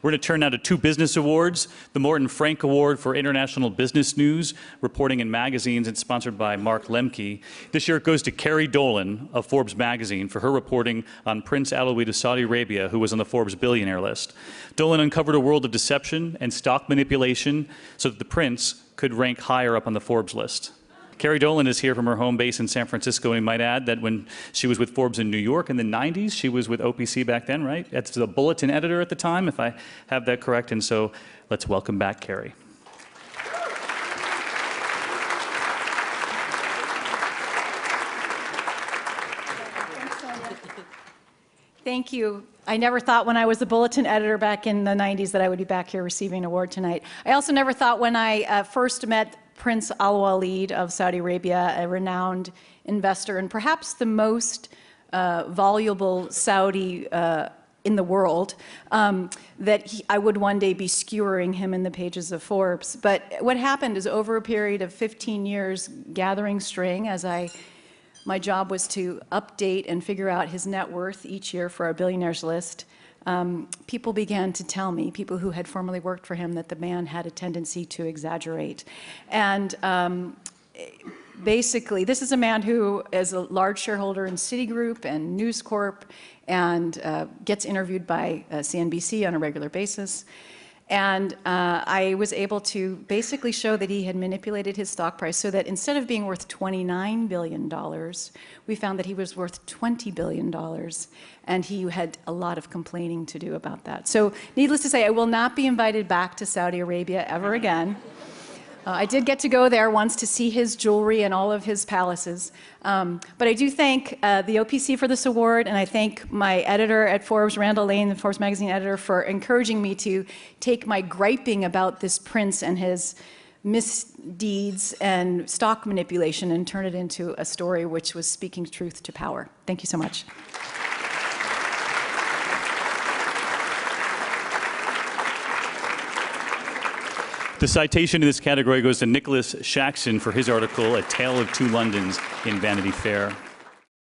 We're going to turn now to two business awards. The Morton Frank Award for International Business News, reporting in magazines. It's sponsored by Mark Lemke. This year it goes to Kerry Dolan of Forbes magazine for her reporting on Prince Alawite of Saudi Arabia, who was on the Forbes billionaire list. Dolan uncovered a world of deception and stock manipulation so that the prince could rank higher up on the Forbes list. Kerry Dolan is here from her home base in San Francisco, and you might add that when she was with Forbes in New York in the 90s, she was with OPC back then, right? That's the bulletin editor at the time, if I have that correct. And so let's welcome back Kerry. Thank you. I never thought when I was the bulletin editor back in the 90s that I would be back here receiving an award tonight. I also never thought when I first met Prince Alawite of Saudi Arabia, a renowned investor and perhaps the most voluble Saudi in the world, that I would one day be skewering him in the pages of Forbes. But what happened is over a period of 15 years gathering string, my job was to update and figure out his net worth each year for our billionaires list. People began to tell me, people who had formerly worked for him, that the man had a tendency to exaggerate. And basically, this is a man who is a large shareholder in Citigroup and News Corp and gets interviewed by CNBC on a regular basis. And I was able to basically show that he had manipulated his stock price so that instead of being worth $29 billion, we found that he was worth $20 billion. And he had a lot of complaining to do about that. So needless to say, I will not be invited back to Saudi Arabia ever again. I did get to go there once to see his jewelry and all of his palaces. But I do thank the OPC for this award, and I thank my editor at Forbes, Randall Lane, the Forbes magazine editor, for encouraging me to take my griping about this prince and his misdeeds and stock manipulation and turn it into a story which was speaking truth to power. Thank you so much. The citation in this category goes to Nicholas Shaxson for his article, A Tale of Two Londons, in Vanity Fair.